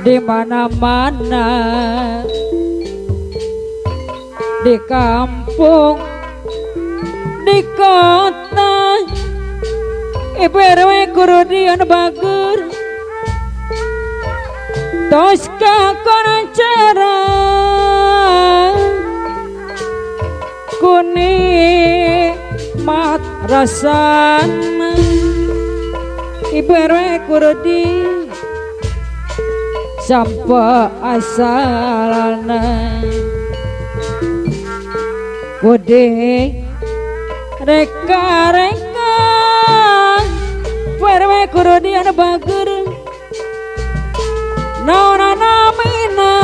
di mana-mana, di kampung, di kota, ibarat kurudian bagur, toska konacara, kuning mat rasana, ibarat kurudi sampai asalana. Kode reka-reka perwe kurudian bager nona namina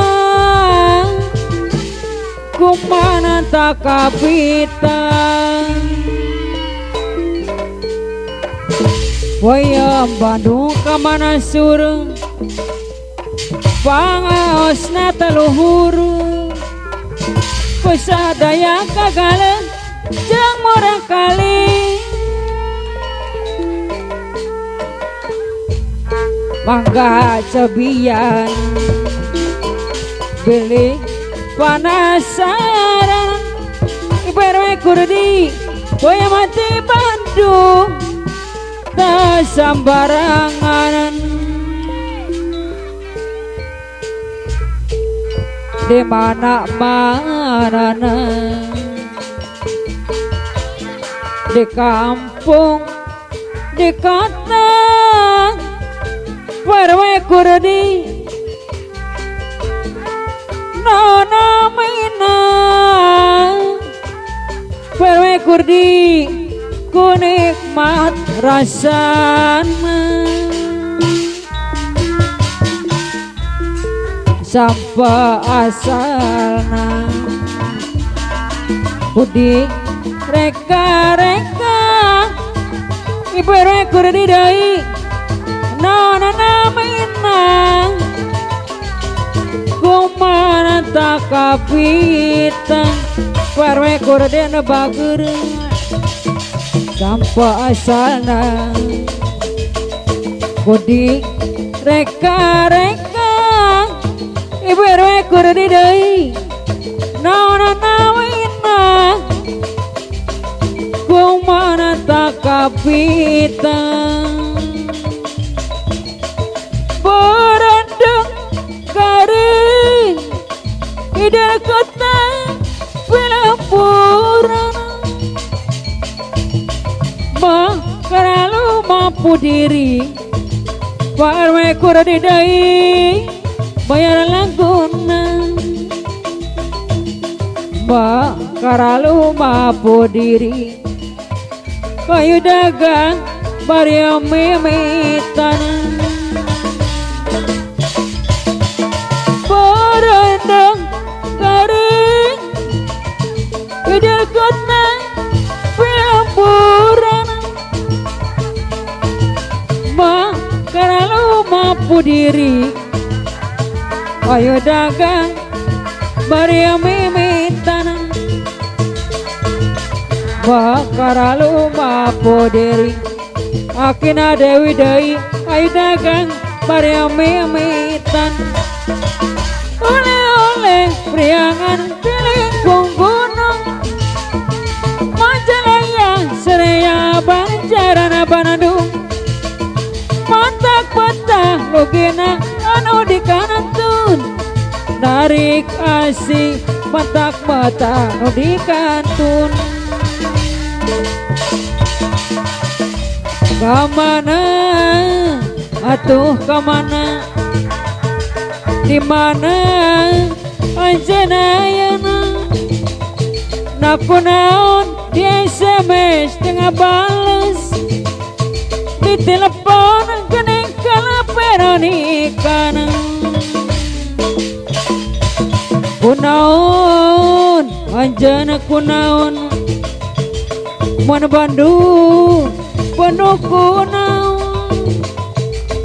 kumana tak kapita wayam Bandung kamana surung pangaosna teluhur pesadaya kagalan jang murah kali mangga cebian beli panasaran ibarat kurdi boya mati Bandung tak sambarangan di mana-mana, di kampung, di kota, perwe kurdi nona mina perwe kurdi ku nikmat rasana sampai asalna budi reka-reka ibarat kurdi dai nona namina kumana tak kapita perwe kurdi na bager sampai asalna budi reka-reka ibarat kurdi dai nona namina kumana tak kapita berendang garing ida kota pelaburan makaralu mampu diri parwe kurdi dai bayar langguna makaralu mampu diri kayu dagang barya mimitan berendang garing ida kota pelaburan makaralu mampu diri ayo dagang barya mimitan bakaralu mampu diri akina dewi dai ayo dagang barya mimitan oleh-oleh priangan pilingkung gunung Majalaya Sereya Banjaran Bandung matak-matak logena anu di kanantun narik asih matak-matak anu di kantun kamana atuh kamana di mana anjanayana nakunaon di SMS tengah balas di telepon kening kalaperan ikan kunaon anjana kunaon mana Bandung penuh kunaon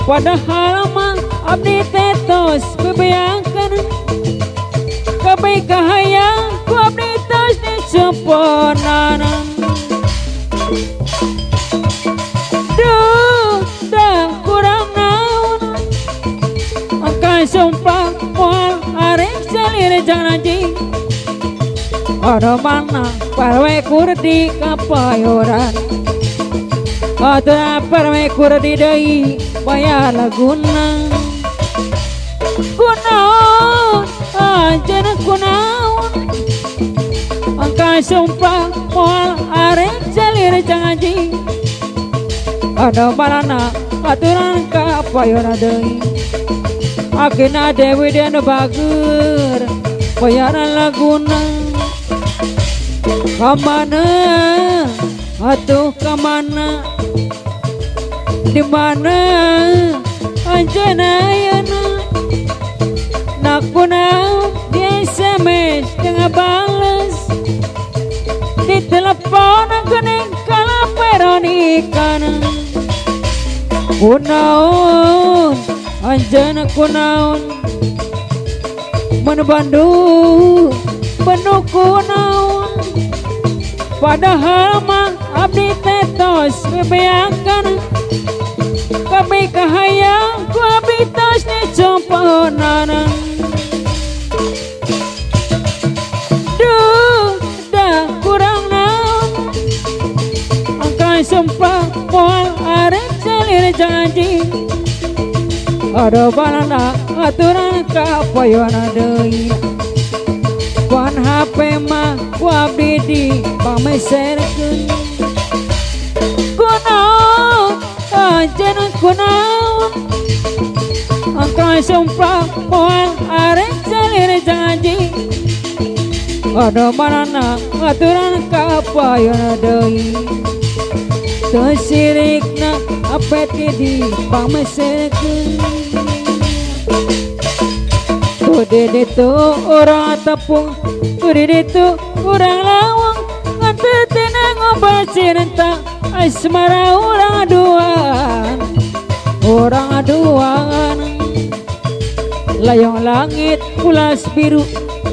padahal mah abdi tetos bebeangkan kabeh kahayang ku abdi tos di semponanan duh dah kurang naon angka ada mana parwe kurdi kapayoran ada parwe kurdi dai bayar laguna kunaon anjana kunaon angka sumpah moal arek jalir janji ada balana aturan kapayoran dai akhirnya dewi dan bager bayaran laguna kamana atuh kamana di mana anjana yana nakuna di SMS tengah balas di telepon kening kalaperon ikan kunaon anjana kunaon mana Bandung penuh kunaon padahal mah abdi tetos bebeakan kami kahayang ku abdi tos ni componan duh dah kurang naon angka sumpah moal arek jalir janji ada balana aturan kapayoan deui pan HP mah ku abdi di pameserkeun kunaon anjeun kunaon angka sumpah moal arek jalir janji ada balana aturan kapayoan deui teu sirikna apet di pameserkeun dede tu orang tepung, dede tu orang lawang, nganter tenang obat cinta, asmara orang aduan, layang langit pulas biru,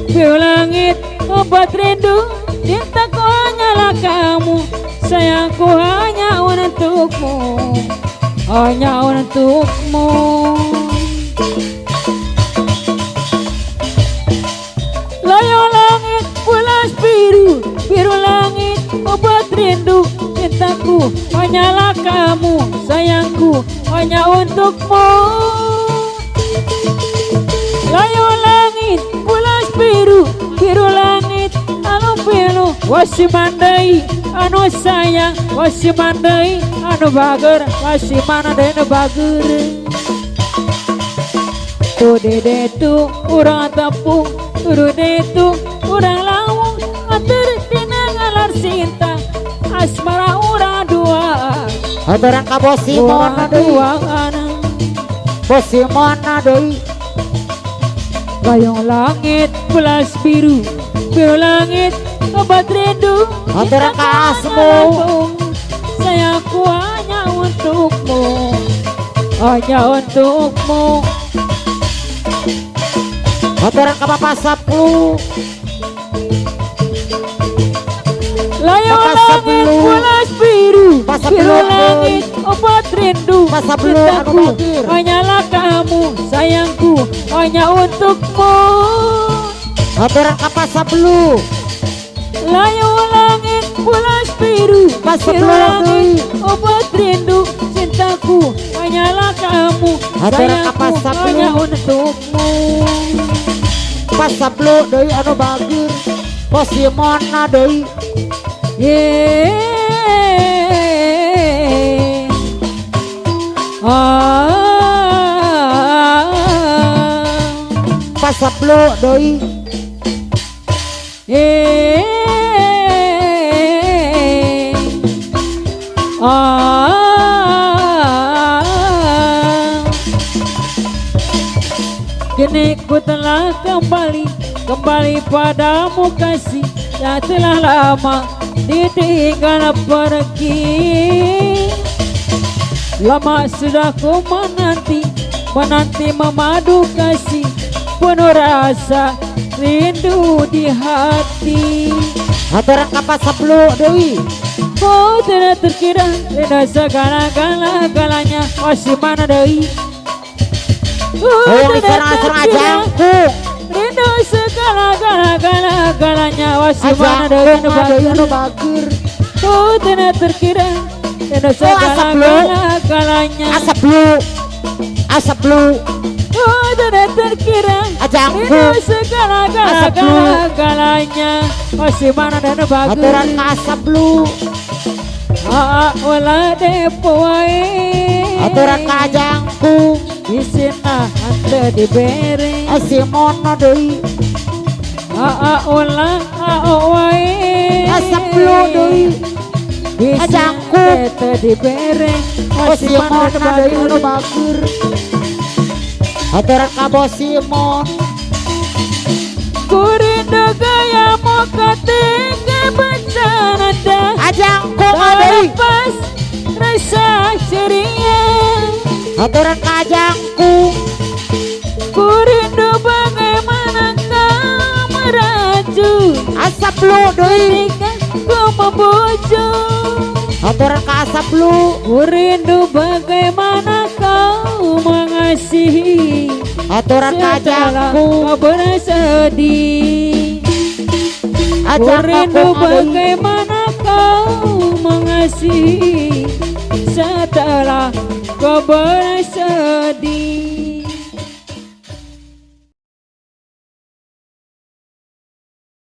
biru langit obat rindu, cintaku hanyalah kamu, sayangku hanya untukmu, hanya untukmu. Layang langit pulas biru, biru langit obat rindu, cintaku hanyalah kamu, sayangku hanya untukmu. Layang langit pulas biru, biru langit anu pilu, wasi mandai anu sayang, wasi mandai anu bager, wasi mandai anu bager. Tu dede tu urang tepung, dede tu urang lawang, antar tina ngalar cinta, asmara urang dua. Adarang ka bosi mana deui, bosi mana deui. Layang langit pulas biru, biru langit obat rindu, adarang ka asmu, sayangku hanya untukmu, hanya untukmu. adarang ka papa saplu, layang langit pulas biru, biru langit obat rindu, cintaku hanyalah kamu, sayangku hanya untukmu. adarang ka pasablu, layang langit pulas biru, biru langit obat rindu, cintaku hanyalah kamu, sayangku hanya untukmu. pasablu deui anu bagir, bosi mana deui. Pasablu deui. Kini ku telah kembali padamu kasih yang telah lama ditinggal pergi. Lama sudah ku menanti memadu kasih, penuh rasa rindu di hati. Adarang ka pasablu deui. Kau tidak terkira rindu segala-galanya, masih mana deui. Yang serang-serang ajangku, rindu segala segala-galanya wasimana Ajangku dengan ngadoi anu bager. bager. Oh tidak terkira dengan segala-galanya. Asap lu. Oh tidak terkira Ajangku. dengan segala-galanya wasimana dengan bager. Aturan ka asap lu. Wala depo wae. Aturan ka ajangku. Isina ante dibere. Simono deui. Wala wae. Asap lu deui. Ajangku. Ante dibere. Simono deui anu bager. Aturan ka Bos Simon. Kurindu gaya muka tinggi bercanda. Ajangku ngadoi. Lepas rasa ceria. Aturan ka ajangku. Kurindu bagaimana kau meraju. Asap lu deui. Ketika kau membujuk. Aturan ka asap lu. Kurindu bagaimana kau mengasihi. Aturan ka Setelah ajangku. kau bersedih. Ajangku Kurindu ngadoi. bagaimana kau mengasihi. Setelah kau bersedih.